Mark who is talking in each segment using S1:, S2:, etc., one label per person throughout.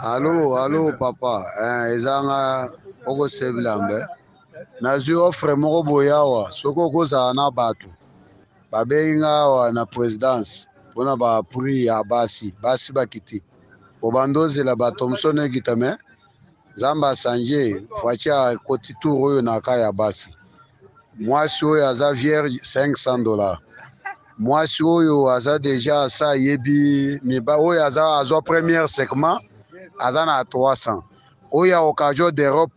S1: Allô, papa. Ezanga oko sebilambe. Nazwi offre moko boyawa. Soko koza na bato. Babenga wa na présidence. Pona ba prix ya basi bakiti. Obandoze la bato msone kitame. Zamba sanje fwacha koti tour oyo na kaya basi. Mwasi oyo aza vierge $500. Mwasi oyo aza déjà sa yebi miba oyo aza première segment aza na 300. Oyo ya occasion d'Europe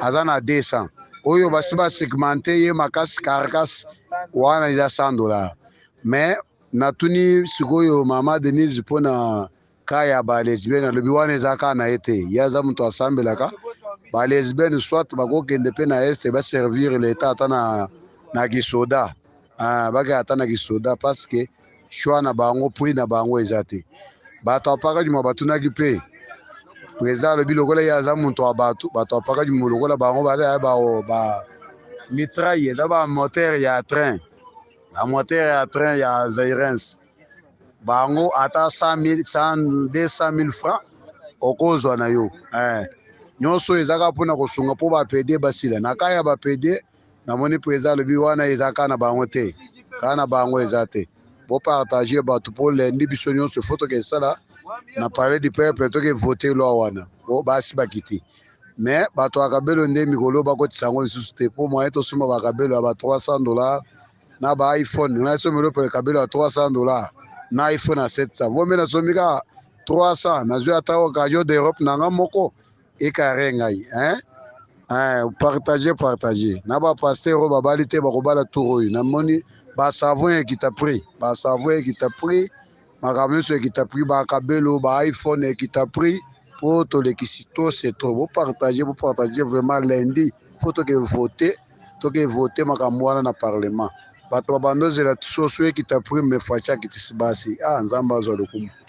S1: aza na 200. Oyo basi ba segmenté ye makasi carcasse wana eza $100. Mais natuni sikoyo mama Denise pona kaya ba lesbienne lobi wana eza ka na ete yaza muto asambelaka ba lesbienne soit bakokende pe na este ba servir l'état ata na kisoda. Baka ata na kisoda parce que choix na bango prix na bango eza te. Bato apaka juma batunaki pe président lobi lokola yaza muto wa bato apaka juma lokola bango ba mitraille da ba moteur ya train. La moteur ya train ya Zairens. Bango ata 200,000 francs okozwa na yo. Nyonso ezaka pona kosunga po ba PD basila. Na kaya ba PD na moni président lobi wana ezaka na bango te. Kana bango ezate. Bo partager bato pour lundi biso nyonso photo ke sala na parler du peuple to ke voter loi wana. Bo basi bakiti. Mais bato akabelo nde mikolo bakotisa ngo lisusu te po moyen to suma bakabelo ba $300 na ba iPhone. Na so melo pe kabelo $300 na iPhone à 700. Vombe na somika 300 na zwa ata occasion d'Europe nanga moko ekarengai partager na ba pasteur ba balite ba kobala tour oyo na moni ba savon qui t'a pris makamyo qui t'a pris ba kabelo ba iPhone qui t'a pris pour to le kisito c'est trop vous partager vraiment lundi faut que voter makambo wana na parlement bato babandoze la soso qui t'a pris me facha qui tisibasi nzamba zo lokumu.